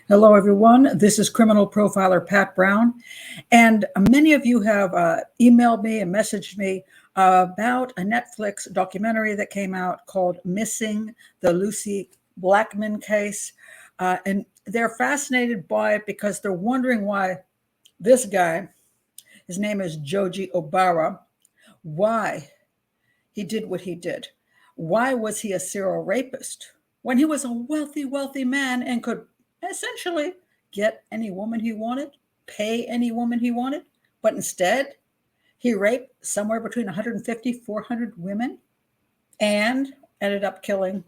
Hello, everyone. This is criminal profiler Pat Brown. And many of you have emailed me and messaged me about a Netflix documentary that came out called Missing, the Lucie Blackman case. And they're fascinated by it because they're wondering why this guy, his name is Joji Obara, why he did what he did. Why was he a serial rapist when he was a wealthy, wealthy man and could essentially get any woman he wanted, pay any woman he wanted? But instead, he raped somewhere between 150, 400 women and ended up killing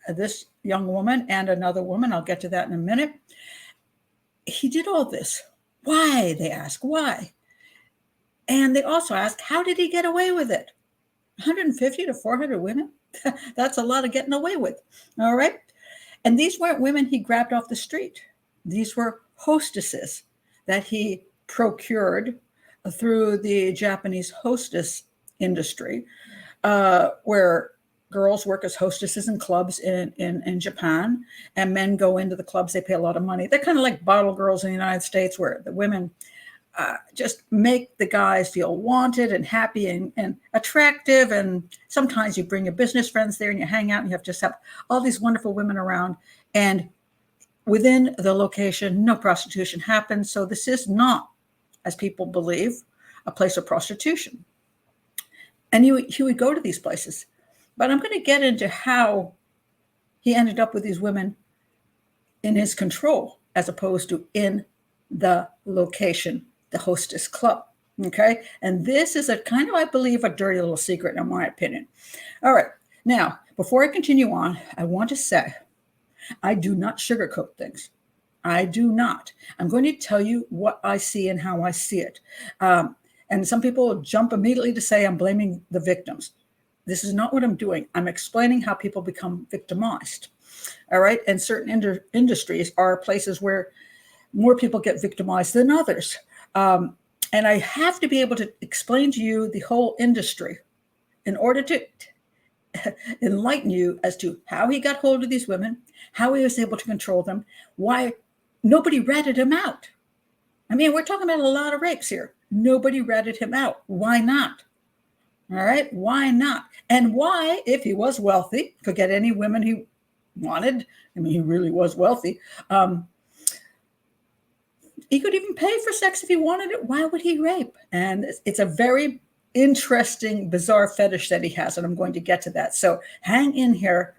this young woman and another woman. I'll get to that in a minute. He did all this. Why? They ask. Why? And they also ask, how did he get away with it? 150 to 400 women? That's a lot of getting away with. All right. And these weren't women he grabbed off the street. These were hostesses that he procured through the Japanese hostess industry, where girls work as hostesses in clubs in Japan, and men go into the clubs. They pay a lot of money. They're kind of like bottle girls in the United States, where the women just make the guys feel wanted and happy and attractive. And sometimes you bring your business friends there and you hang out and you have just have all these wonderful women around. And within the location, no prostitution happens. So this is not, as people believe, a place of prostitution. And he would go to these places. But I'm going to get into how he ended up with these women in his control as opposed to in the location, the hostess club. Okay. And this is a kind of, I believe, a dirty little secret in my opinion. All right. Now, before I continue on, I want to say I do not sugarcoat things. I do not. I'm going to tell you what I see and how I see it. And some people jump immediately to say I'm blaming the victims. This is not what I'm doing. I'm explaining how people become victimized. All right. And certain industries are places where more people get victimized than others. And I have to be able to explain to you the whole industry in order to enlighten you as to how he got hold of these women, how he was able to control them, why nobody ratted him out. I mean, we're talking about a lot of rapes here. Nobody ratted him out. Why not? All right. Why not? And why, if he was wealthy, could get any women he wanted. I mean, he really was wealthy. He could even pay for sex if he wanted it. Why would he rape? And it's a very interesting, bizarre fetish that he has, and I'm going to get to that. So hang in here.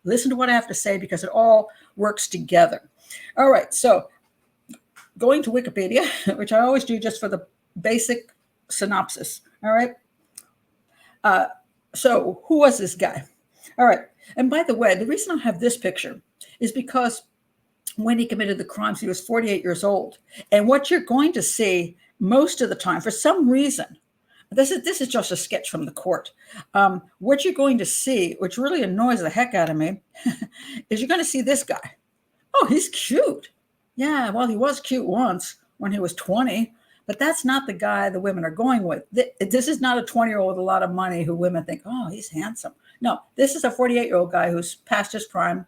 Listen to what I have to say because it all works together. All right, so going to Wikipedia, which I always do just for the basic synopsis. All right. So who was this guy? All right. And by the way, the reason I have this picture is because when he committed the crimes, he was 48 years old. And what you're going to see most of the time, for some reason, this is just a sketch from the court. What you're going to see, which really annoys the heck out of me, is you're going to see this guy. Oh, he's cute. Yeah, well, he was cute once when he was 20, but that's not the guy the women are going with. This is not a 20-year-old with a lot of money who women think, oh, he's handsome. No, this is a 48-year-old guy who's past his prime,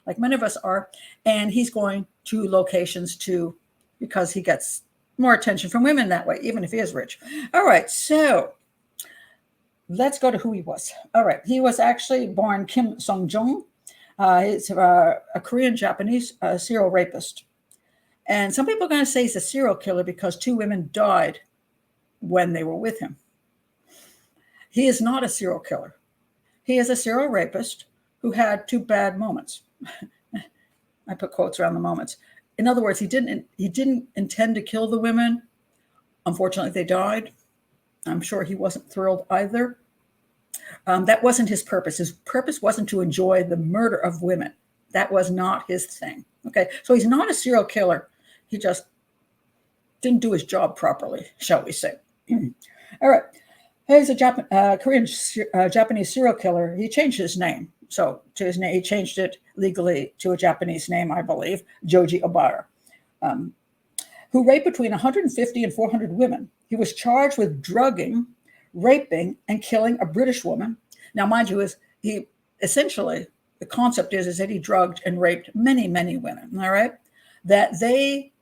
like many of us are, and he's going to locations too because he gets more attention from women that way, even if he is rich. All right, so let's go to who he was. All right, he was actually born Kim Song-jung. He's a Korean-Japanese serial rapist. And some people are going to say he's a serial killer because 2 women died when they were with him. He is not a serial killer. He is a serial rapist who had 2 bad moments. I put quotes around the moments. In other words, he didn't intend to kill the women. Unfortunately, they died. I'm sure he wasn't thrilled either. That wasn't his purpose. His purpose wasn't to enjoy the murder of women. That was not his thing. Okay, so he's not a serial killer. He just didn't do his job properly, shall we say. All right. He's a Korean Japanese serial killer. He changed his name. So to his name, he changed it legally to a Japanese name, I believe, Joji Obara, who raped between 150 and 400 women. He was charged with drugging, raping, and killing a British woman. Now, mind you, he essentially the concept is that he drugged and raped many, many women, all right? That they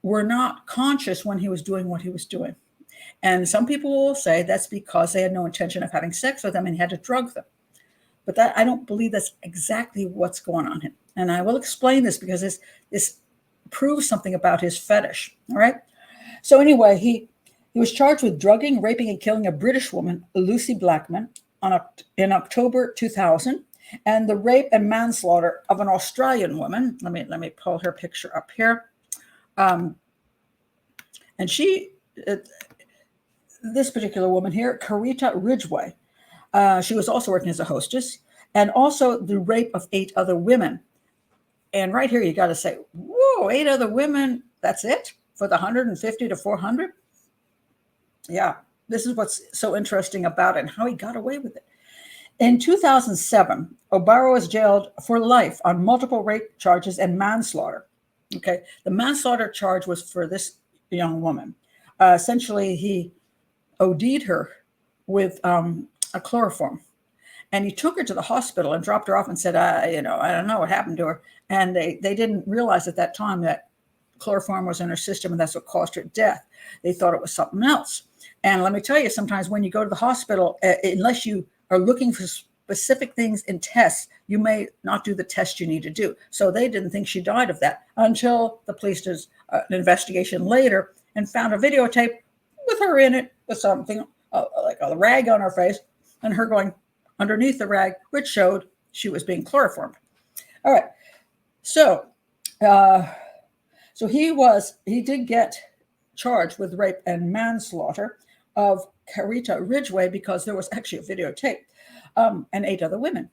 were not conscious when he was doing what he was doing. And some people will say that's because they had no intention of having sex with them and he had to drug them. But that, I don't believe that's exactly what's going on here. And I will explain this because this proves something about his fetish, all right? So anyway, he was charged with drugging, raping, and killing a British woman, Lucie Blackman, in October 2000, and the rape and manslaughter of an Australian woman. Let me pull her picture up here. And she, this particular woman here, Carita Ridgway, she was also working as a hostess, and also the rape of 8 other women. And right here, you got to say, whoa, 8 other women, that's it for the 150 to 400? Yeah, this is what's so interesting about it and how he got away with it. In 2007, Obara was jailed for life on multiple rape charges and manslaughter. Okay, the manslaughter charge was for this young woman. Essentially, he OD'd her with a chloroform. And he took her to the hospital and dropped her off and said, I don't know what happened to her. And they didn't realize at that time that chloroform was in her system and that's what caused her death. They thought it was something else. And let me tell you, sometimes when you go to the hospital, unless you are looking for specific things in tests, you may not do the test you need to do. So they didn't think she died of that until the police did an investigation later and found a videotape with her in it with something like a rag on her face and her going underneath the rag, which showed she was being chloroformed. All right. So he did get charged with rape and manslaughter of Carita Ridgway because there was actually a videotape, and 8 other women.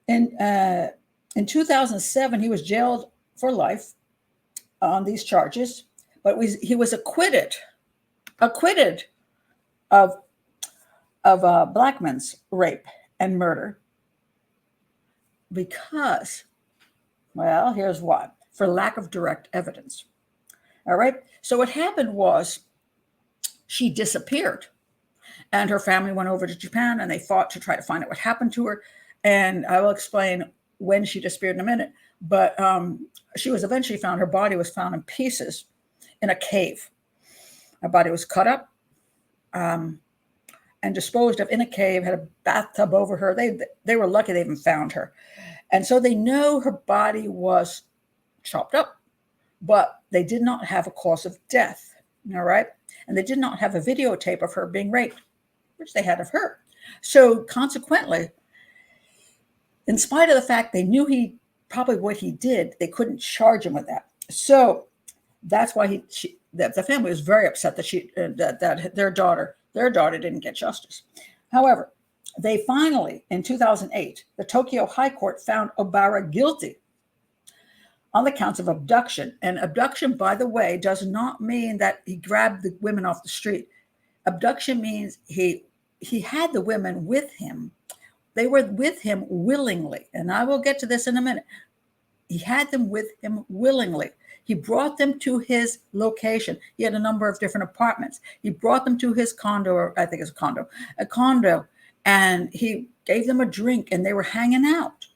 In 2007, he was jailed for life on these charges, but he was acquitted of Blackman's rape and murder because, well, here's why: for lack of direct evidence. All right. So what happened was she disappeared and her family went over to Japan and they fought to try to find out what happened to her. And I will explain when she disappeared in a minute. But she was eventually found. Her body was found in pieces in a cave. Her body was cut up and disposed of in a cave, had a bathtub over her. They were lucky they even found her. And so they know her body was chopped up, but they did not have a cause of death, all right? And they did not have a videotape of her being raped, which they had of her. So consequently, in spite of the fact they knew probably what he did, they couldn't charge him with that. So that's why the family was very upset that their daughter didn't get justice. However, they finally, in 2008, the Tokyo High Court found Obara guilty on the counts of abduction. And abduction, by the way, does not mean that he grabbed the women off the street. Abduction means he had the women with him. They were with him willingly. And I will get to this in a minute. He had them with him willingly. He brought them to his location. He had a number of different apartments. He brought them to his condo, or I think it's a condo, and he gave them a drink and they were hanging out.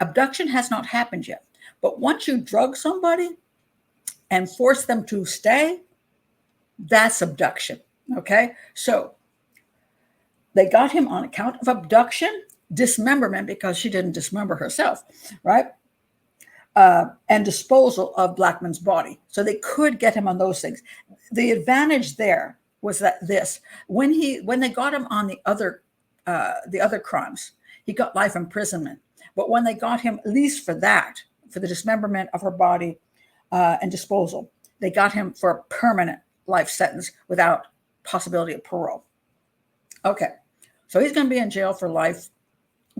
Abduction has not happened yet. But once you drug somebody and force them to stay, that's abduction, okay? So they got him on account of abduction, dismemberment, because she didn't dismember herself, right? And disposal of Blackman's body. So they could get him on those things. The advantage there was that when they got him on the other crimes, he got life imprisonment. But when they got him, at least for that, for the dismemberment of her body and disposal, they got him for a permanent life sentence without possibility of parole. Okay, so he's going to be in jail for life.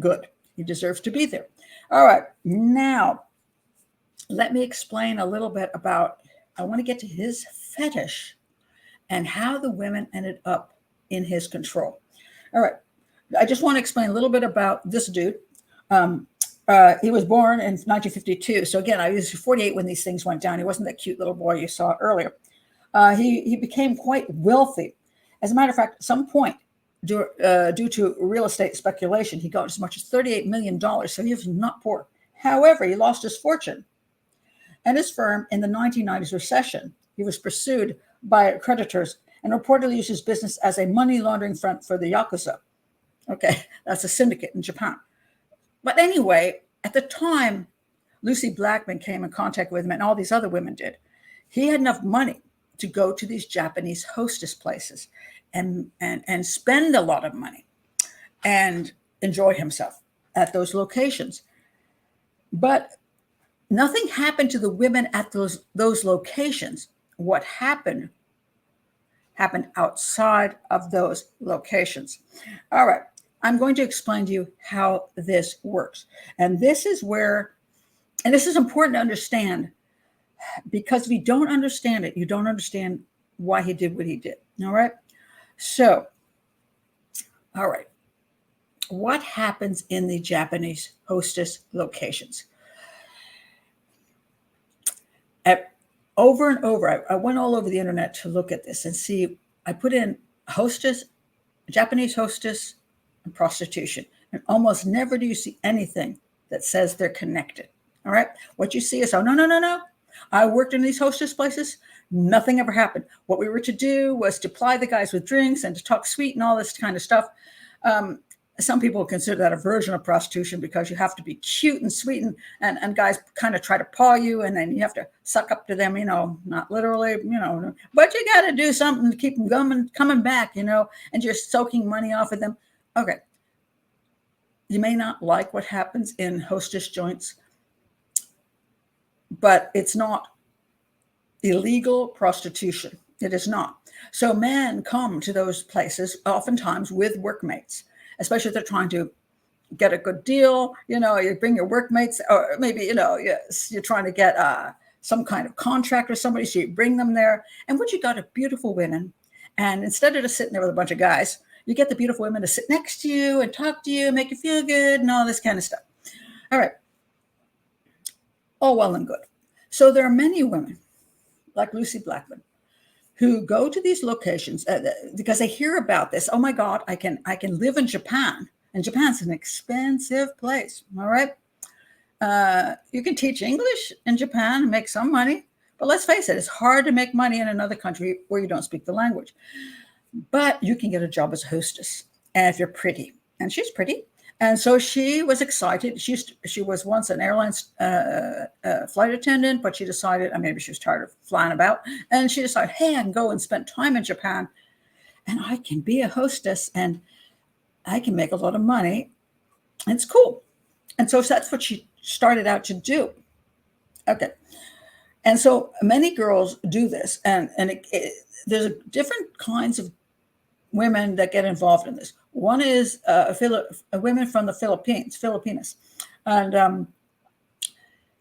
Good. He deserves to be there. All right, now let me explain a little bit about, I want to get to his fetish and how the women ended up in his control. All right, I just want to explain a little bit about this dude. He was born in 1952. So again, I was 48 when these things went down. He wasn't that cute little boy you saw earlier. He became quite wealthy. As a matter of fact, at some point, due to real estate speculation. He got as much as $38 million, so he was not poor. However, he lost his fortune and his firm in the 1990s recession. He was pursued by creditors and reportedly used his business as a money laundering front for the Yakuza. Okay, that's a syndicate in Japan. But anyway, at the time, Lucie Blackman came in contact with him, and all these other women did. He had enough money to go to these Japanese hostess places and spend a lot of money and enjoy himself at those locations. But nothing happened to the women at those locations. What happened outside of those locations. All right, I'm going to explain to you how this works. And this is important to understand, because if you don't understand it, you don't understand why he did what he did. All right. So, all right. What happens in the Japanese hostess locations? Over and over, I went all over the internet to look at this and see. I put in hostess, Japanese hostess, and prostitution. And almost never do you see anything that says they're connected. All right. What you see is, oh, no. I worked in these hostess places. Nothing ever happened. What we were to do was to ply the guys with drinks and to talk sweet and all this kind of stuff. Some people consider that a version of prostitution because you have to be cute and sweet, and guys kind of try to paw you, and then you have to suck up to them, not literally, but you got to do something to keep them coming back, and you're soaking money off of them. Okay. You may not like what happens in hostess joints, but it's not illegal prostitution. It is not. So men come to those places oftentimes with workmates, especially if they're trying to get a good deal. You bring your workmates, or maybe, you're trying to get some kind of contract with somebody, so you bring them there. And what you got are beautiful women. And instead of just sitting there with a bunch of guys, you get the beautiful women to sit next to you and talk to you, make you feel good and all this kind of stuff. All right. All well and good. So there are many women like Lucie Blackman who go to these locations because they hear about this. Oh my God, I can live in Japan. And Japan's an expensive place. All right. You can teach English in Japan and make some money. But let's face it, it's hard to make money in another country where you don't speak the language. But you can get a job as a hostess. And if you're pretty, and she's pretty. And so she was excited. She was once an airline's flight attendant, but she decided, maybe she was tired of flying about, and she decided, hey, I can go and spend time in Japan, and I can be a hostess, and I can make a lot of money. It's cool. And so that's what she started out to do. Okay. And so many girls do this, and there's different kinds of women that get involved in this. One is women from the Filipinas, and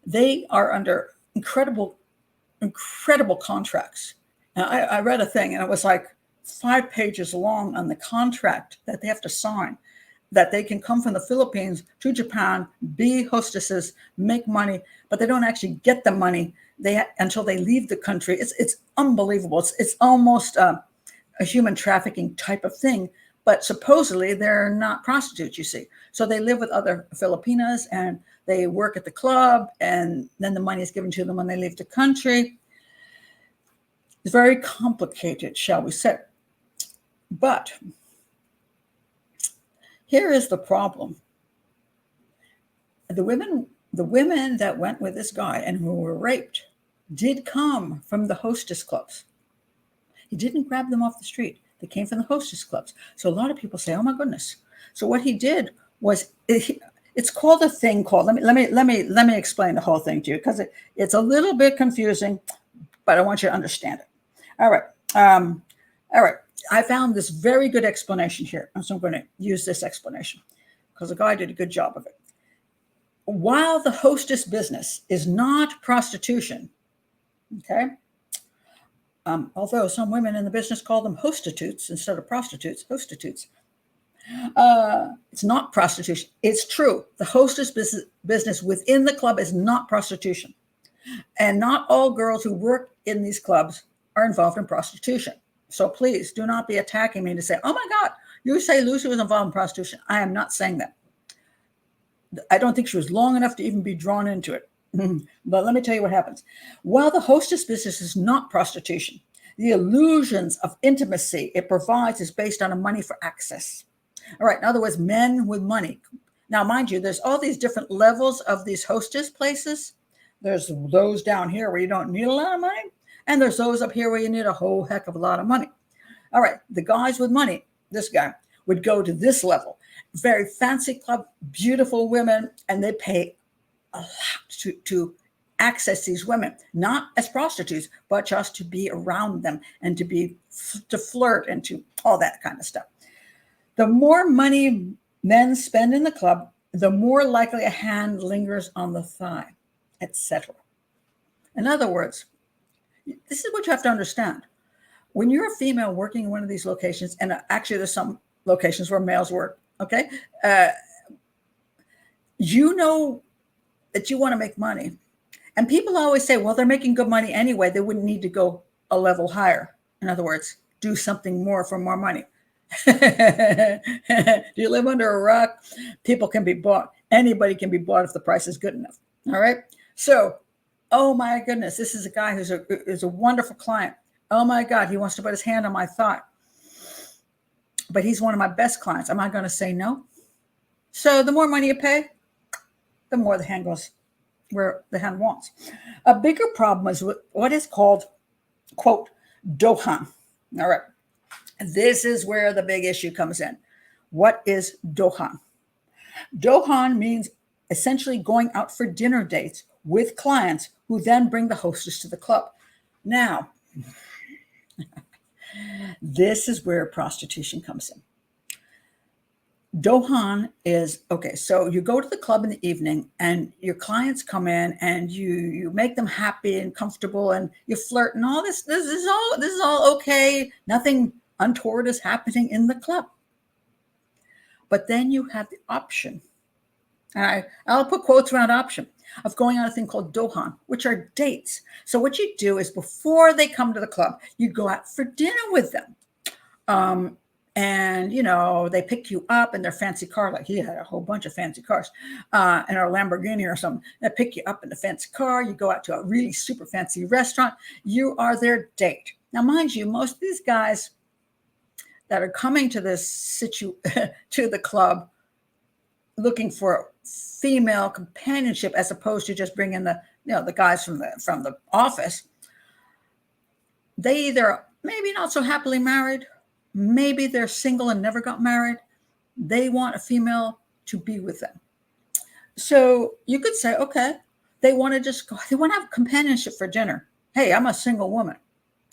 they are under incredible contracts. Now, I read a thing, and it was like 5 pages long on the contract that they have to sign, that they can come from the Philippines to Japan, be hostesses, make money, but they don't actually get the money until they leave the country. It's unbelievable. It's almost a human trafficking type of thing. But supposedly they're not prostitutes, you see. So they live with other Filipinas and they work at the club, and then the money is given to them when they leave the country. It's very complicated, shall we say. But here is the problem. The women that went with this guy and who were raped did come from the hostess clubs. He didn't grab them off the street. They came from the hostess clubs. So a lot of people say, oh my goodness. So what he did was, it's called a thing called, let me explain the whole thing to you, because it's a little bit confusing, but I want you to understand it. All right. I found this very good explanation here. So I'm going to use this explanation because the guy did a good job of it. While the hostess business is not prostitution, okay, although some women in the business call them hostitutes instead of prostitutes, hostitutes. It's not prostitution. It's true. The hostess business within the club is not prostitution. And not all girls who work in these clubs are involved in prostitution. So please do not be attacking me to say, oh my God, You say Lucie was involved in prostitution. I am not saying that. I don't think she was long enough to even be drawn into it. But let me tell you what happens. While the hostess business is not prostitution, the illusions of intimacy it provides is based on a money for access. All right. In other words, men with money. Now, mind you, there's all these different levels of these hostess places. There's those down here where you don't need a lot of money. And there's those up here where you need a whole heck of a lot of money. All right. The guys with money, this guy, would go to this level. Very fancy club, beautiful women, and they pay a lot to access these women, not as prostitutes, but just to be around them and to flirt and to all that kind of stuff. The more money men spend in the club, the more likely a hand lingers on the thigh, etc. In other words, this is what you have to understand. When you're a female working in one of these locations, and actually there's some locations where males work, okay, you know that you want to make money. And people always say, well, they're making good money anyway. They wouldn't need to go a level higher. In other words, do something more for more money. Do you live under a rock? People can be bought. Anybody can be bought if the price is good enough. All right. So, oh my goodness, this is a guy who's a wonderful client. Oh my God, he wants to put his hand on my thigh. But he's one of my best clients. Am I going to say no? So the more money you pay, the more the hand goes where the hand wants. A bigger problem is what is called, quote, Dohen. All right. This is where the big issue comes in. What is Dohen? Dohen means essentially going out for dinner dates with clients who then bring the hostess to the club. Now, this is where prostitution comes in. Dohen is, okay, so you go to the club in the evening and your clients come in and you make them happy and comfortable and you flirt and all this. This is all okay. Nothing untoward is happening in the club. But then you have the option, and I'll put quotes around option, of going on a thing called Dohen, which are dates. So what you do is before they come to the club, you go out for dinner with them. And, you know, they pick you up in their fancy car, like he had a whole bunch of fancy cars, in a Lamborghini or something. They pick you up in the fancy car. You go out to a really super fancy restaurant. You are their date. Now, mind you, most of these guys that are coming to this to the club looking for female companionship as opposed to just bringing the guys from the office, they either maybe not so happily married, maybe they're single and never got married. They want a female to be with them. So you could say, okay, they want to have companionship for dinner. Hey, I'm a single woman.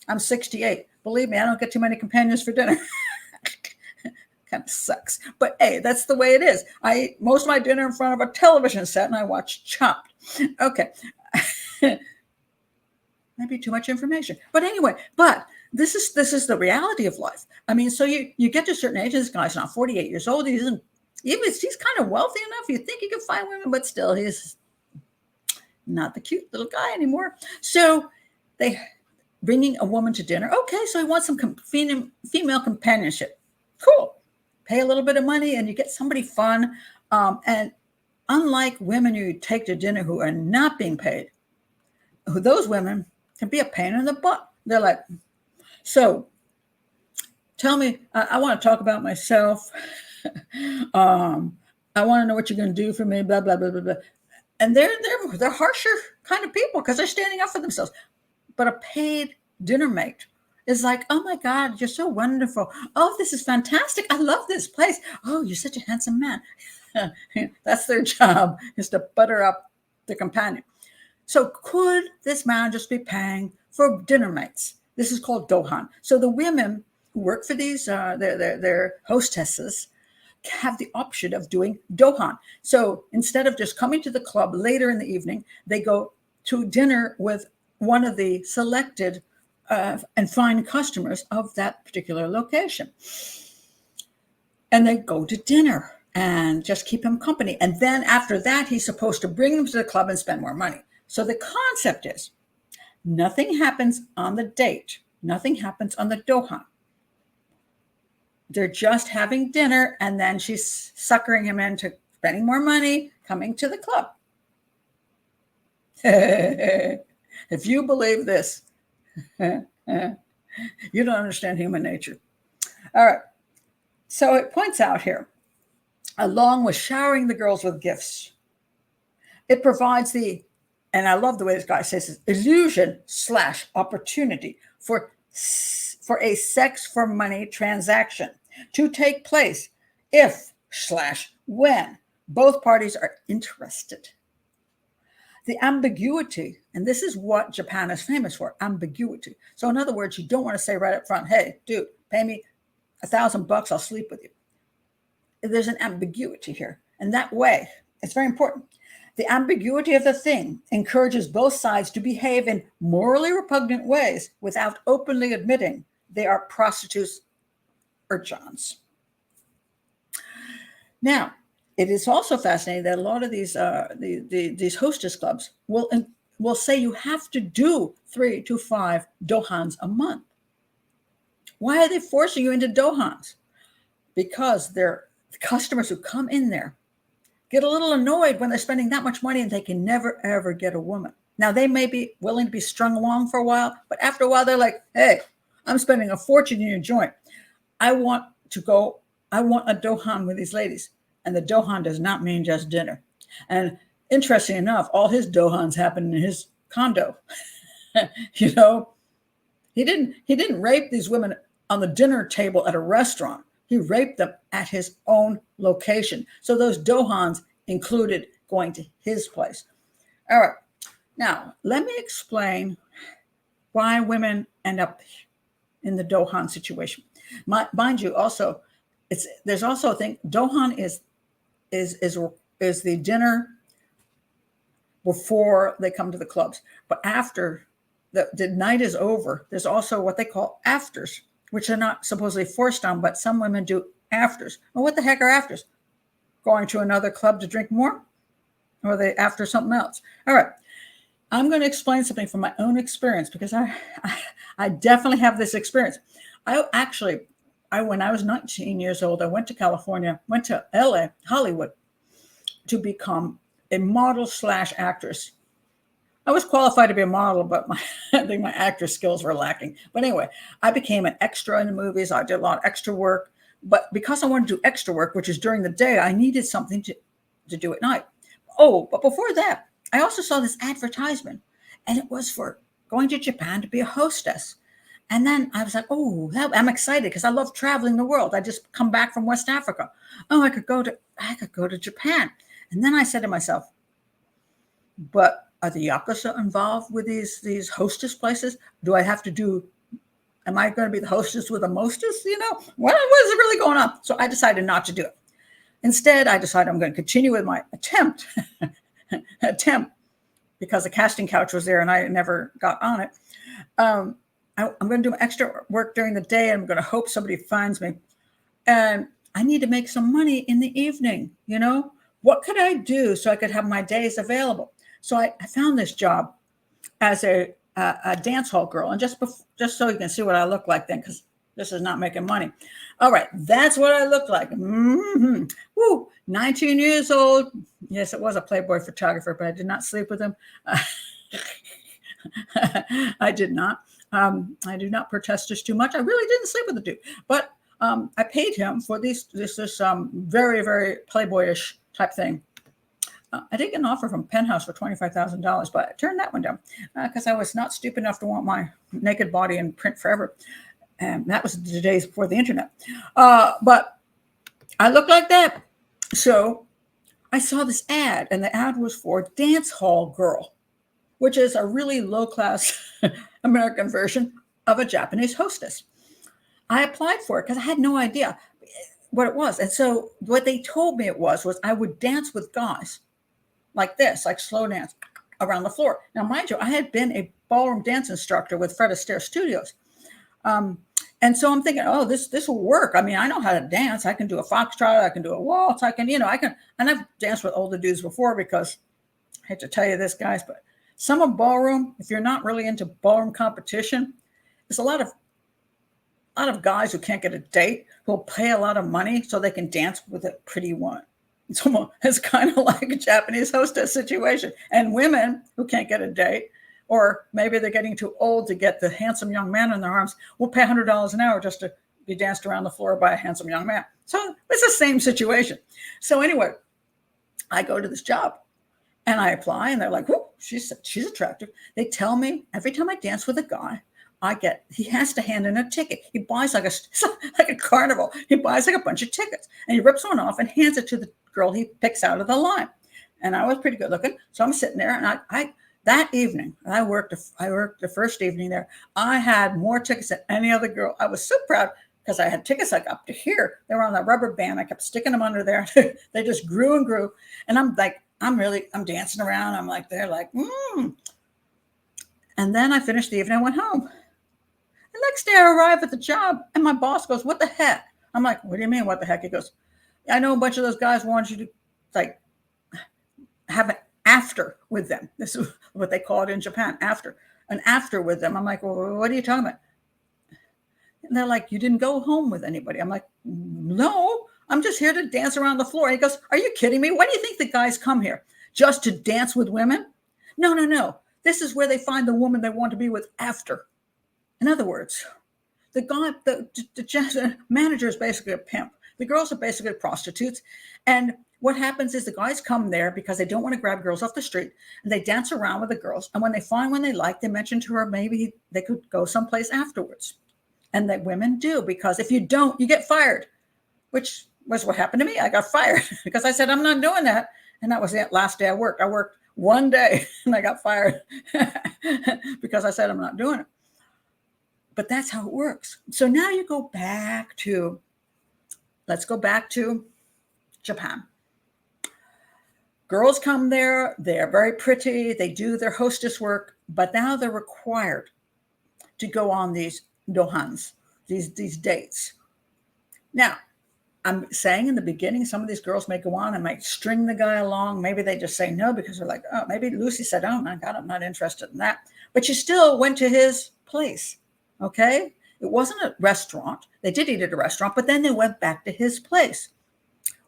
I'm 68. Believe me, I don't get too many companions for dinner. Kind of sucks. But hey, that's the way it is. I eat most of my dinner in front of a television set and I watch Chopped. Okay. Maybe too much information. But anyway, this is the reality of life. I mean, so you get to a certain age, this guy's not 48 years old. He's kind of wealthy enough. You think he can find women, but still he's not the cute little guy anymore. So they bringing a woman to dinner. Okay, so he wants some female companionship. Cool. Pay a little bit of money and you get somebody fun. And unlike women you take to dinner who are not being paid, those women can be a pain in the butt. They're like, so tell me, I want to talk about myself. I want to know what you're going to do for me, blah, blah, blah, blah, blah. And they're harsher kind of people because they're standing up for themselves. But a paid dinner mate is like, oh my God, you're so wonderful. Oh, this is fantastic. I love this place. Oh, you're such a handsome man. That's their job, is to butter up the companion. So could this man just be paying for dinner mates? This is called Dohen. So the women who work for these, their hostesses, have the option of doing Dohen. So instead of just coming to the club later in the evening, they go to dinner with one of the selected and fine customers of that particular location. And they go to dinner and just keep him company. And then after that, he's supposed to bring them to the club and spend more money. So the concept is nothing happens on the date. Nothing happens on the Dohen. They're just having dinner, and then she's suckering him into spending more money, coming to the club. If you believe this, you don't understand human nature. All right. So it points out here, along with showering the girls with gifts, it provides and I love the way this guy says this, illusion / opportunity for a sex for money transaction to take place if / when both parties are interested. The ambiguity, and this is what Japan is famous for, ambiguity. So in other words, you don't want to say right up front, hey, dude, pay me $1,000, I'll sleep with you. There's an ambiguity here. And that way, it's very important. The ambiguity of the thing encourages both sides to behave in morally repugnant ways without openly admitting they are prostitutes or Johns. Now, it is also fascinating that a lot of these hostess clubs will say you have to do 3 to 5 Dohens a month. Why are they forcing you into Dohens? Because they're customers who come in there get a little annoyed when they're spending that much money and they can never, ever get a woman. Now, they may be willing to be strung along for a while, but after a while, they're like, hey, I'm spending a fortune in your joint. I want a Dohen with these ladies. And the Dohen does not mean just dinner. And interesting enough, all his Dohens happened in his condo. You know, he didn't rape these women on the dinner table at a restaurant. He raped them at his own location. So those Dohens included going to his place. All right. Now, let me explain why women end up in the Dohen situation. Mind you, also, there's also a thing. Dohen is the dinner before they come to the clubs. But after the night is over, there's also what they call afters, which are not supposedly forced on, but some women do afters. Well, what the heck are afters? Going to another club to drink more? Or are they after something else? All right. I'm going to explain something from my own experience because I definitely have this experience. When I was 19 years old, I went to California, went to LA, Hollywood, to become a model / actress. I was qualified to be a model, but I think my actress skills were lacking. But anyway, I became an extra in the movies. I did a lot of extra work. But because I wanted to do extra work, which is during the day, I needed something to do at night. Oh, but before that, I also saw this advertisement, and it was for going to Japan to be a hostess. And then I was like, oh, I'm excited because I love traveling the world. I just come back from West Africa. Oh, I could go to Japan. And then I said to myself, but are the Yakuza involved with these hostess places? Am I going to be the hostess with a mostess? You know, what is really going on? So I decided not to do it. Instead, I decided I'm going to continue with my attempt because the casting couch was there and I never got on it. I'm going to do extra work during the day. And I'm going to hope somebody finds me. And I need to make some money in the evening. You know, what could I do so I could have my days available? So I found this job as a dance hall girl. And just so you can see what I look like then, because this is not making money. All right. That's what I look like. Mm-hmm. Woo, 19 years old. Yes, it was a Playboy photographer, but I did not sleep with him. I did not. I do not protest this too much. I really didn't sleep with the dude, but I paid him for this very, very Playboyish type thing. I did get an offer from Penthouse for $25,000, but I turned that one down because I was not stupid enough to want my naked body in print forever. And that was the days before the internet. But I looked like that. So I saw this ad, and the ad was for Dance Hall Girl, which is a really low-class American version of a Japanese hostess. I applied for it because I had no idea what it was. And so what they told me it was I would dance with guys like this, like slow dance around the floor. Now, mind you, I had been a ballroom dance instructor with Fred Astaire Studios. And so I'm thinking, oh, this will work. I mean, I know how to dance. I can do a foxtrot. I can do a waltz. And I've danced with older dudes before because I hate to tell you this, guys, but some of ballroom, if you're not really into ballroom competition, there's a lot of a lot of guys who can't get a date who'll pay a lot of money so they can dance with a pretty woman. It's kind of like a Japanese hostess situation. And women who can't get a date, or maybe they're getting too old to get the handsome young man in their arms, will pay $100 an hour just to be danced around the floor by a handsome young man. So it's the same situation. So anyway, I go to this job and I apply, and they're like, "Whoop, she's attractive." They tell me every time I dance with a guy, he has to hand in a ticket. He buys like a carnival. He buys like a bunch of tickets, and he rips one off and hands it to the girl he picks out of the line. And I was pretty good looking, so I'm sitting there, and I that evening I worked the first evening there. I had more tickets than any other girl. I was so proud because I had tickets like up to here. They were on that rubber band. I kept sticking them under there. They just grew and grew, and I'm like, I'm dancing around. I'm like, they're like, And then I finished the evening. I went home. The next day I arrive at the job and my boss goes, "What the heck?" I'm like, "What do you mean, what the heck?" He goes, "I know a bunch of those guys want you to like have an after with them." This is what they call it in Japan, an after with them. I'm like, "Well, what are you talking about?" And they're like, "You didn't go home with anybody." I'm like, "No, I'm just here to dance around the floor." And he goes, "Are you kidding me? Why do you think the guys come here? Just to dance with women? No. This is where they find the woman they want to be with after." In other words, the manager is basically a pimp. The girls are basically prostitutes. And what happens is the guys come there because they don't want to grab girls off the street, and they dance around with the girls. And when they find one they like, they mention to her maybe they could go someplace afterwards. And that women do, because if you don't, you get fired, which was what happened to me. I got fired because I said, "I'm not doing that." And that was the last day I worked. I worked one day and I got fired because I said, "I'm not doing it." But that's how it works. So now you go back to, let's go back to Japan. Girls come there, they're very pretty, they do their hostess work, but now they're required to go on these Dohens, these dates. Now, I'm saying in the beginning, some of these girls may go on and might string the guy along. Maybe they just say no because they're like, "Oh, maybe Lucie said, oh my God, I'm not interested in that." But you still went to his place. Okay, it wasn't a restaurant. They did eat at a restaurant, but then they went back to his place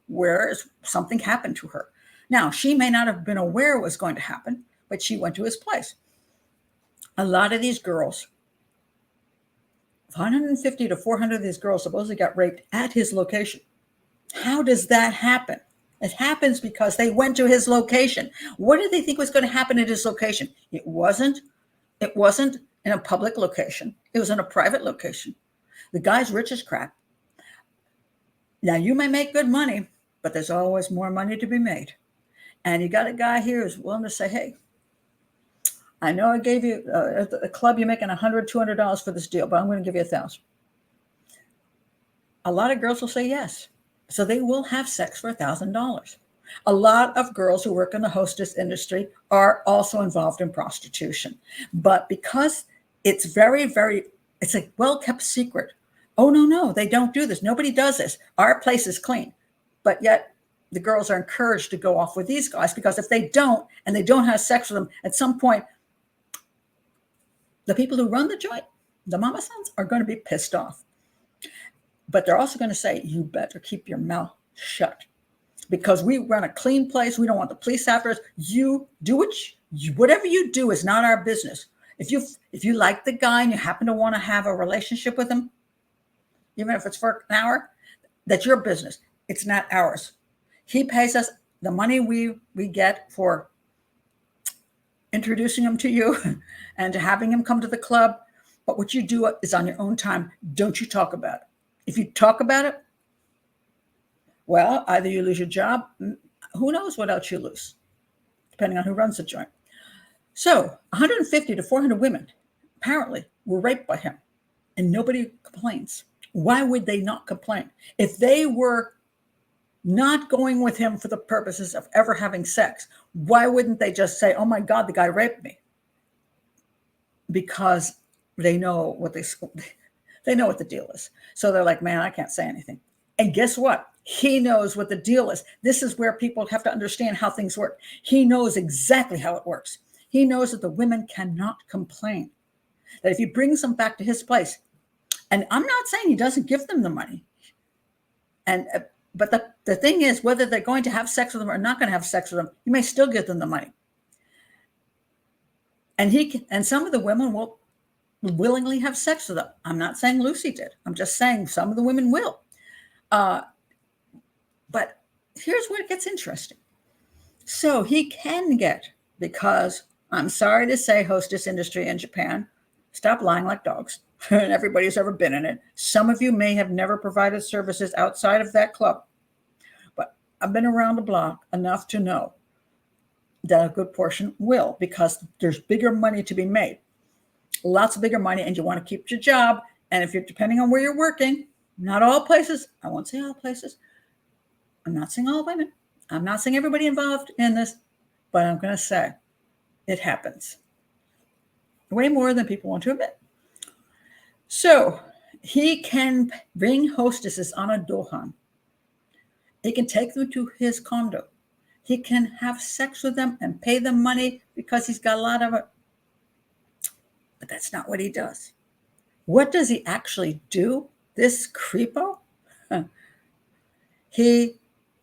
where something happened to her. Now, she may not have been aware it was going to happen, but she went to his place. A lot of these girls, 150 to 400 of these girls supposedly got raped at his location. How does that happen? It happens because they went to his location. What did they think was going to happen at his location? It wasn't in a public location. It was in a private location. The guy's rich as crap. Now, you may make good money, but there's always more money to be made. And you got a guy here who's willing to say, "Hey, I know I gave you at the club, you're making $100, $200 for this deal, but I'm going to give you $1,000. A lot of girls will say yes. So they will have sex for $1,000. A lot of girls who work in the hostess industry are also involved in prostitution. But because it's it's a well-kept secret. "Oh, no, they don't do this. Nobody does this. Our place is clean." But yet the girls are encouraged to go off with these guys, because if they don't, and they don't have sex with them, at some point, the people who run the joint, the mama sons, are going to be pissed off. But they're also going to say, "You better keep your mouth shut, because we run a clean place. We don't want the police after us. You do whatever you do is not our business. If you like the guy and you happen to want to have a relationship with him, even if it's for an hour, that's your business. It's not ours. He pays us the money we get for introducing him to you and to having him come to the club. But what you do is on your own time. Don't you talk about it. If you talk about it, well, either you lose your job, who knows what else you lose, depending on who runs the joint." So 150 to 400 women apparently were raped by him, and nobody complains. Why would they not complain? If they were not going with him for the purposes of ever having sex, why wouldn't they just say, "Oh my God, the guy raped me"? Because they know what they know what the deal is. So they're like, "Man, I can't say anything." And guess what? He knows what the deal is. This is where people have to understand how things work. He knows exactly how it works. He knows that the women cannot complain. That if he brings them back to his place, And I'm not saying he doesn't give them the money. And but the thing is, whether they're going to have sex with them or not going to have sex with them, you may still give them the money. And some of the women will willingly have sex with them. I'm not saying Lucie did. I'm just saying some of the women will. But here's where it gets interesting. So he can get, because I'm sorry to say, hostess industry in Japan, stop lying like dogs. And everybody who's ever been in it. Some of you may have never provided services outside of that club. But I've been around the block enough to know that a good portion will, because there's bigger money to be made. Lots of bigger money, and you want to keep your job. And if you're depending on where you're working, not all places, I won't say all places. I'm not saying all women. I'm not saying everybody involved in this, but I'm going to say it happens way more than people want to admit. So he can bring hostesses on a Dohan. He can take them to his condo. He can have sex with them and pay them money because he's got a lot of it. But that's not what he does. What does he actually do? This creepo? He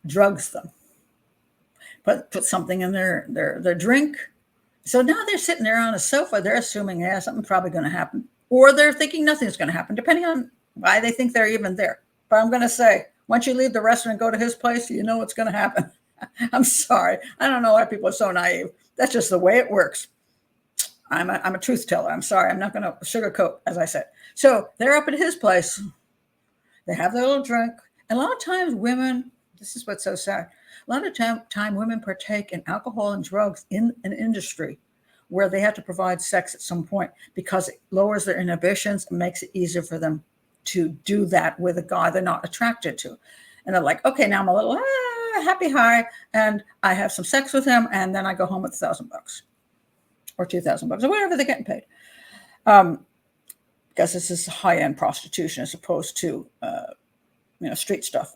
drugs them. Put something in their drink. So now they're sitting there on a sofa. They're assuming, yeah, something's probably going to happen. Or they're thinking nothing's going to happen, depending on why they think they're even there. But I'm going to say, once you leave the restaurant and go to his place, you know what's going to happen. I'm sorry. I don't know why people are so naive. That's just the way it works. I'm a truth teller. I'm sorry. I'm not going to sugarcoat, as I said. So they're up at his place. They have their little drink. And a lot of times women, this is what's so sad, a lot of time women partake in alcohol and drugs in an industry where they have to provide sex at some point because it lowers their inhibitions and makes it easier for them to do that with a guy they're not attracted to. And they're like, okay, now I'm a little happy high, and I have some sex with him, and then I go home with $1,000 or $2,000 or whatever they're getting paid. Because this is high-end prostitution as opposed to street stuff.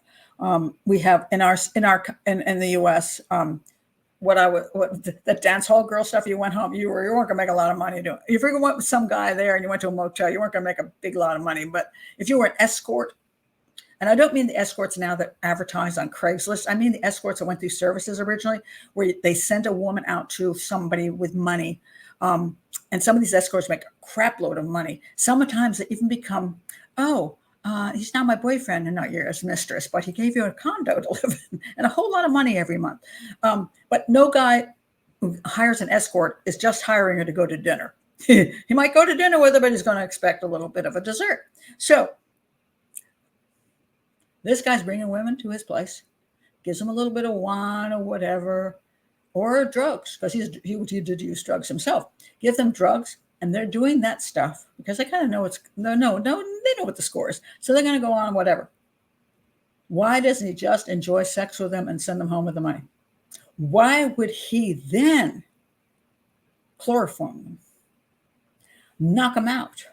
We have in the U.S. The dance hall girl stuff. You went home, you weren't gonna make a lot of money doing. If you went with some guy there and you went to a motel, you weren't gonna make a big lot of money. But if you were an escort, and I don't mean the escorts now that advertise on Craigslist, I mean the escorts that went through services originally, where they sent a woman out to somebody with money. And some of these escorts make a crap load of money. Sometimes they even become, he's now my boyfriend and not your mistress, but he gave you a condo to live in and a whole lot of money every month. But no guy who hires an escort is just hiring her to go to dinner. He might go to dinner with her, but he's going to expect a little bit of a dessert. So this guy's bringing women to his place, gives them a little bit of wine or whatever, or drugs, because he did use drugs himself. Give them drugs, and they're doing that stuff because they kind of know they know what the score is. So they're going to go on whatever. Why doesn't he just enjoy sex with them and send them home with the money? Why would he then chloroform them, knock them out,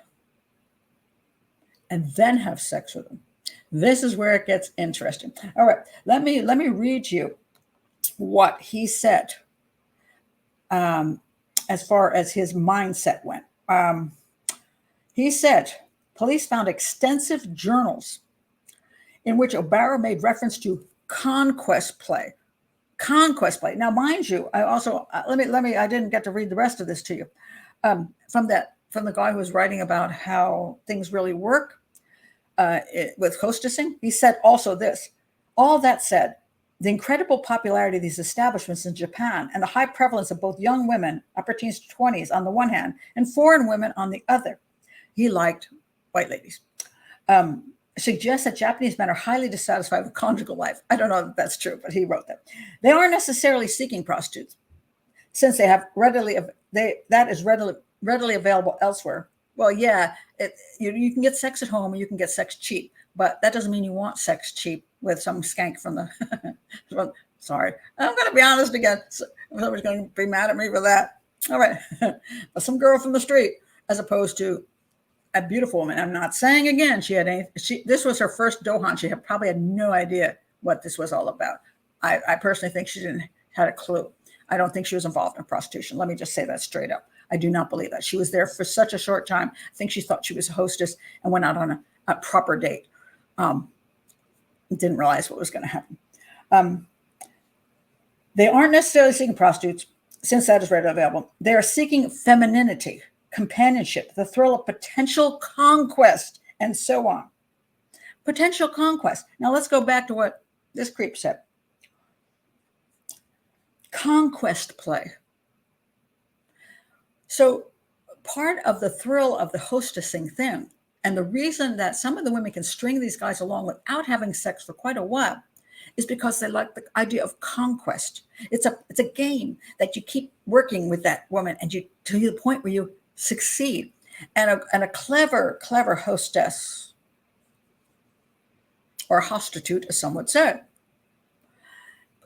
and then have sex with them? This is where it gets interesting. All right, let me read you what he said as far as his mindset went. He said, police found extensive journals in which Obara made reference to conquest play. Conquest play. Now, mind you, I also I didn't get to read the rest of this to you. From the guy who was writing about how things really work with hostessing, he said also this. All that said, the incredible popularity of these establishments in Japan and the high prevalence of both young women, upper teens to 20s on the one hand, and foreign women on the other, he liked white ladies, suggests that Japanese men are highly dissatisfied with conjugal life. I don't know if that's true, but he wrote that. They aren't necessarily seeking prostitutes, since they have that is readily available elsewhere. Well, yeah, you can get sex at home or you can get sex cheap, but that doesn't mean you want sex cheap with some skank from the, sorry, I'm going to be honest again. Somebody's going to be mad at me for that. All right. But some girl from the street, as opposed to a beautiful woman. I'm not saying again, this was her first Dohan. She probably had no idea what this was all about. I personally think she didn't had a clue. I don't think she was involved in prostitution. Let me just say that straight up. I do not believe that. She was there for such a short time. I think she thought she was a hostess and went out on a proper date. Didn't realize what was going to happen. They aren't necessarily seeking prostitutes, since that is readily available. They are seeking femininity, companionship, the thrill of potential conquest, and so on. Potential conquest. Now let's go back to what this creep said. Conquest play. So part of the thrill of the hostessing thing, and the reason that some of the women can string these guys along without having sex for quite a while, is because they like the idea of conquest. It's a game that you keep working with that woman and you to the point where you succeed. And a clever hostess, or hostitute, as some would say,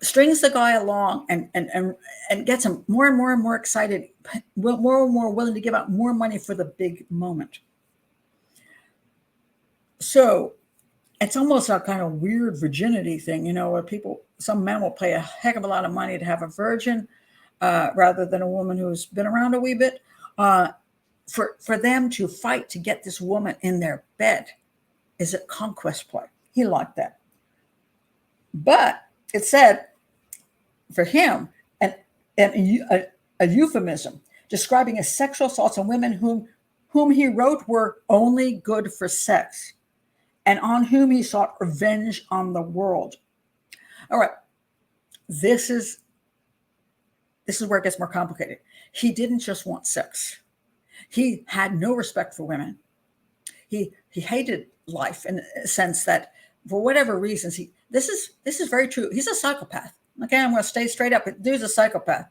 strings the guy along and gets him more and more excited, more and more willing to give out more money for the big moment. So it's almost a kind of weird virginity thing, where some men will pay a heck of a lot of money to have a virgin rather than a woman who's been around a wee bit, for them to fight to get this woman in their bed is a conquest play. He liked that. But it said for him a euphemism describing his sexual assaults on women whom he wrote were only good for sex, and on whom he sought revenge on the world. All right, this is where it gets more complicated. He didn't just want sex. He had no respect for women. He hated life in a sense that, for whatever reasons, this is very true. He's a psychopath. Okay, I'm going to stay straight up. Dude's a psychopath.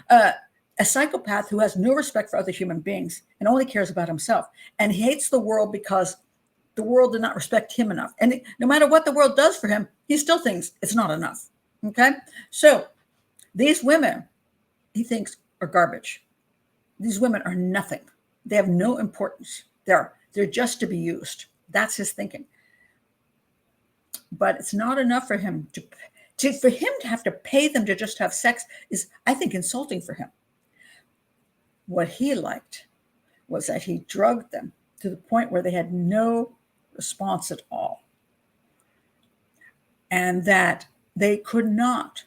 A psychopath who has no respect for other human beings and only cares about himself. And he hates the world because the world did not respect him enough. And no matter what the world does for him, he still thinks it's not enough. Okay? So these women, he thinks, are garbage. These women are nothing. They have no importance. They're just to be used. That's his thinking. But it's not enough for him for him to have to pay them to just have sex is, I think, insulting for him. What he liked was that he drugged them to the point where they had no response at all, and that they could not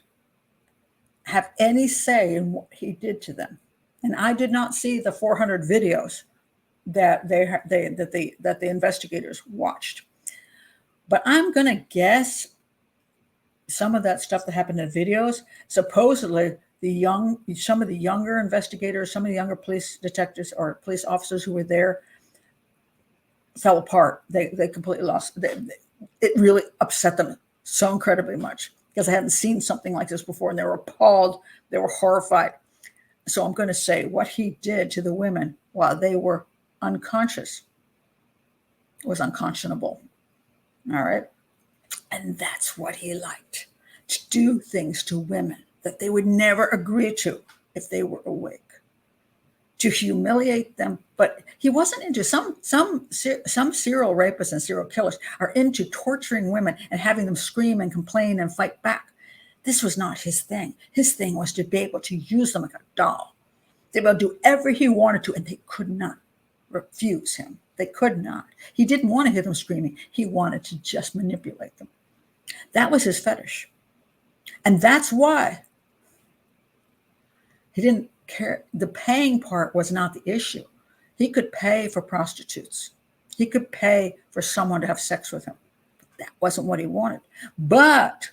have any say in what he did to them. And I did not see the 400 videos that the investigators watched, but I'm going to guess some of that stuff that happened in videos, supposedly some of the younger investigators, some of the younger police detectives or police officers who were there fell apart. They completely lost. It really upset them so incredibly much because they hadn't seen something like this before, and they were appalled. They were horrified. So I'm going to say what he did to the women while they were unconscious was unconscionable. All right. And that's what he liked, to do things to women that they would never agree to if they were awake, to humiliate them. But he wasn't into some serial rapists and serial killers are into torturing women and having them scream and complain and fight back. This was not his thing. His thing was to be able to use them like a doll. They would do whatever he wanted to, and they could not refuse him. They could not. He didn't want to hear them screaming. He wanted to just manipulate them. That was his fetish. And that's why he didn't care. The paying part was not the issue. He could pay for prostitutes. He could pay for someone to have sex with him. That wasn't what he wanted. But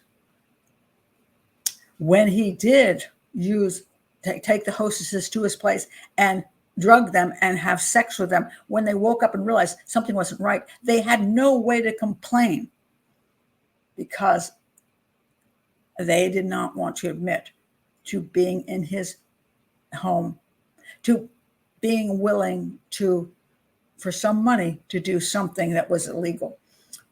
when he did take the hostesses to his place and drug them and have sex with them, when they woke up and realized something wasn't right, they had no way to complain because they did not want to admit to being in his home, to being willing to, for some money, to do something that was illegal.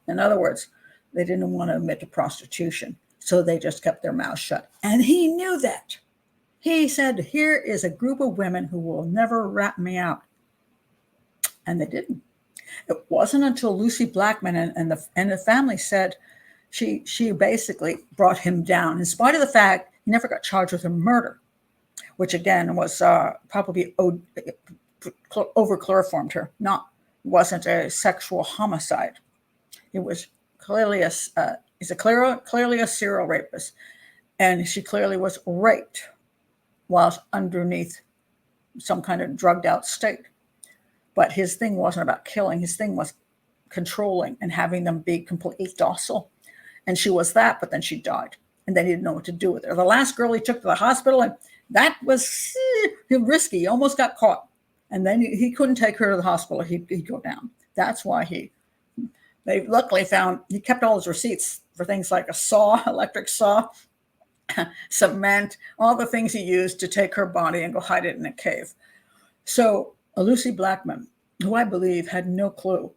In other words, they didn't want to admit to prostitution, so they just kept their mouths shut. And he knew that. He said, here is a group of women who will never rat me out. And they didn't. It wasn't until Lucie Blackman and the family said she basically brought him down, in spite of the fact he never got charged with a murder. which again was probably over chloroformed her. Wasn't a sexual homicide. It was clearly clearly a serial rapist, and she clearly was raped whilst underneath some kind of drugged out state. But his thing wasn't about killing. His thing was controlling and having them be completely docile. And she was that, but then she died. And they didn't know what to do with her. The last girl he took to the hospital, and that was risky. He almost got caught. And then he couldn't take her to the hospital. He'd go down. That's why they luckily found, he kept all his receipts for things like a saw, electric saw, cement, all the things he used to take her body and go hide it in a cave. So Lucie Blackman, who I believe had no clue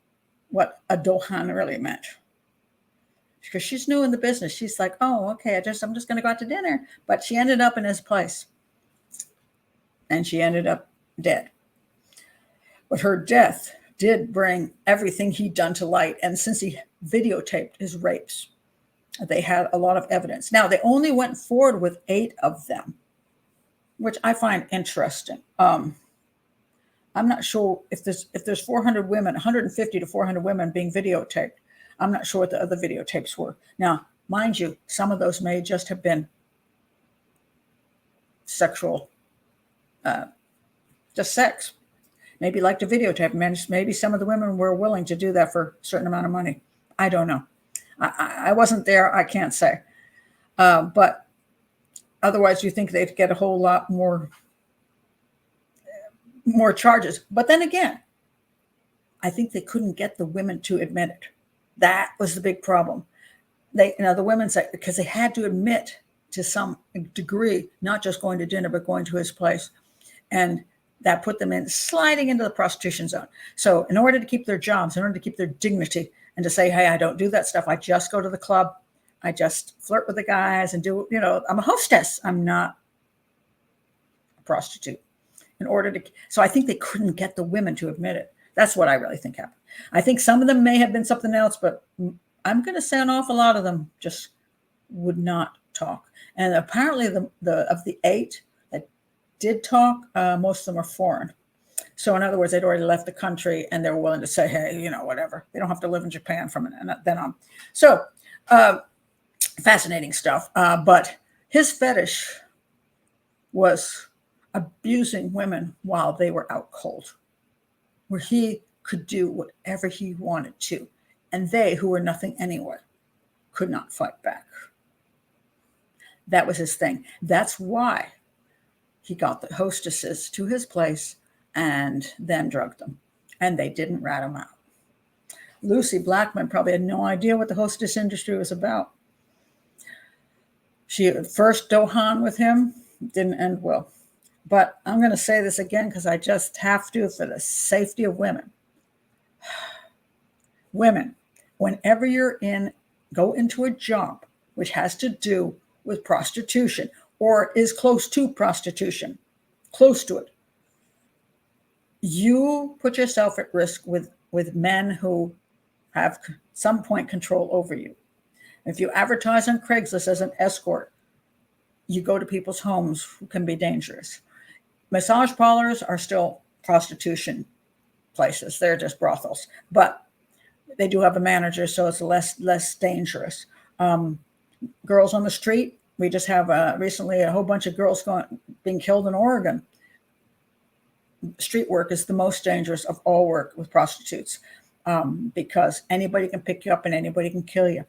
what a Dohen really meant, because she's new in the business. She's like, oh, okay, I'm just going to go out to dinner. But she ended up in his place, and she ended up dead. But her death did bring everything he'd done to light. And since he videotaped his rapes, they had a lot of evidence. Now, they only went forward with 8 of them, which I find interesting. I'm not sure if there's 400 women, 150 to 400 women being videotaped. I'm not sure what the other videotapes were. Now, mind you, some of those may just have been sexual, just sex. Maybe like to videotape. Maybe some of the women were willing to do that for a certain amount of money. I don't know. I wasn't there. I can't say. But otherwise, you think they'd get a whole lot more charges. But then again, I think they couldn't get the women to admit it. That was the big problem. The women said, because they had to admit to some degree, not just going to dinner, but going to his place. And that put them sliding into the prostitution zone. So in order to keep their jobs, in order to keep their dignity, and to say, hey, I don't do that stuff. I just go to the club. I just flirt with the guys and do, I'm a hostess. I'm not a prostitute. So I think they couldn't get the women to admit it. That's what I really think happened. I think some of them may have been something else, but I'm going to say an awful lot of them just would not talk. And apparently of the 8 that did talk, most of them are foreign. So in other words, they'd already left the country and they were willing to say, hey, whatever. They don't have to live in Japan from then on. So fascinating stuff. But his fetish was abusing women while they were out cold, where he could do whatever he wanted to. And they, who were nothing anyway, could not fight back. That was his thing. That's why he got the hostesses to his place and then drugged them. And they didn't rat him out. Lucie Blackman probably had no idea what the hostess industry was about. She first Dohen with him, didn't end well. But I'm going to say this again because I just have to for the safety of women. Women, whenever go into a job which has to do with prostitution or is close to prostitution, close to it, you put yourself at risk with men who have some point control over you. If you advertise on Craigslist as an escort, you go to people's homes who can be dangerous. Massage parlors are still prostitution places. They're just brothels, but they do have a manager, so it's less dangerous. Girls on the street, we just have recently a whole bunch of girls being killed in Oregon. Street work is the most dangerous of all work with prostitutes, because anybody can pick you up and anybody can kill you.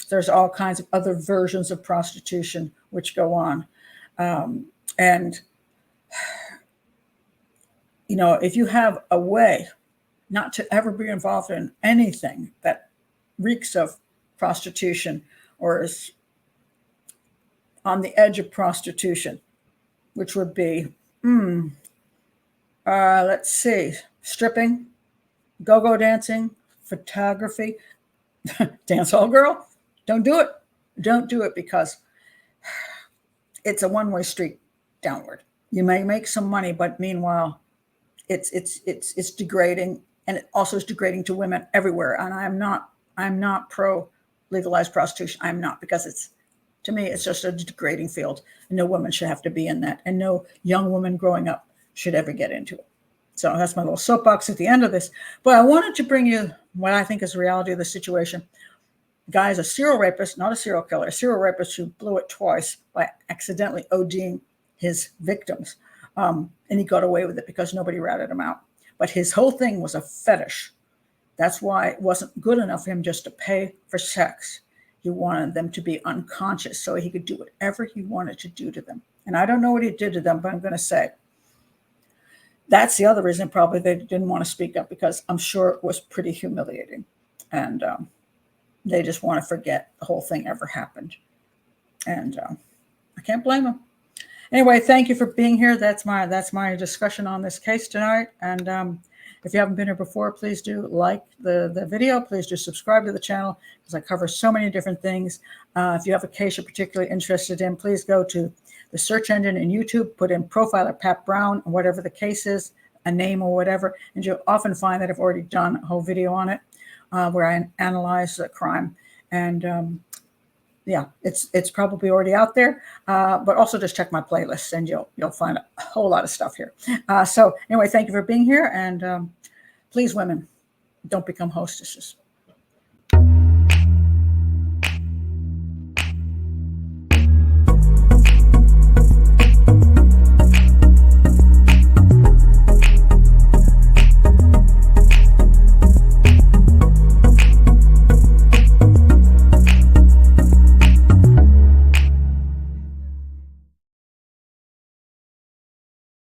There's all kinds of other versions of prostitution which go on. And, if you have a way not to ever be involved in anything that reeks of prostitution or is on the edge of prostitution, which would be, let's see, stripping, go-go dancing, photography, dance hall girl, don't do it. Don't do it because it's a one-way street downward. You may make some money, but meanwhile, it's degrading, and it also is degrading to women everywhere. And I'm not pro legalized prostitution. I'm not, because To me, it's just a degrading field. And no woman should have to be in that. And no young woman growing up should ever get into it. So that's my little soapbox at the end of this. But I wanted to bring you what I think is the reality of the situation. The guy is a serial rapist, not a serial killer, a serial rapist who blew it twice by accidentally ODing his victims. And he got away with it because nobody ratted him out. But his whole thing was a fetish. That's why it wasn't good enough for him just to pay for sex. He wanted them to be unconscious so he could do whatever he wanted to do to them. And I don't know what he did to them, but I'm going to say that's the other reason probably they didn't want to speak up, because I'm sure it was pretty humiliating. And they just want to forget the whole thing ever happened. And I can't blame them. Anyway, thank you for being here. That's my discussion on this case tonight. And if you haven't been here before, please do like the video. Please do subscribe to the channel, because I cover so many different things. If you have a case you're particularly interested in, please go to the search engine in YouTube, put in Profiler Pat Brown, and whatever the case is, a name or whatever, and you'll often find that I've already done a whole video on it where I analyze the crime. And yeah, it's probably already out there, but also just check my playlists and you'll find a whole lot of stuff here. So anyway, thank you for being here, and please, women, don't become hostesses.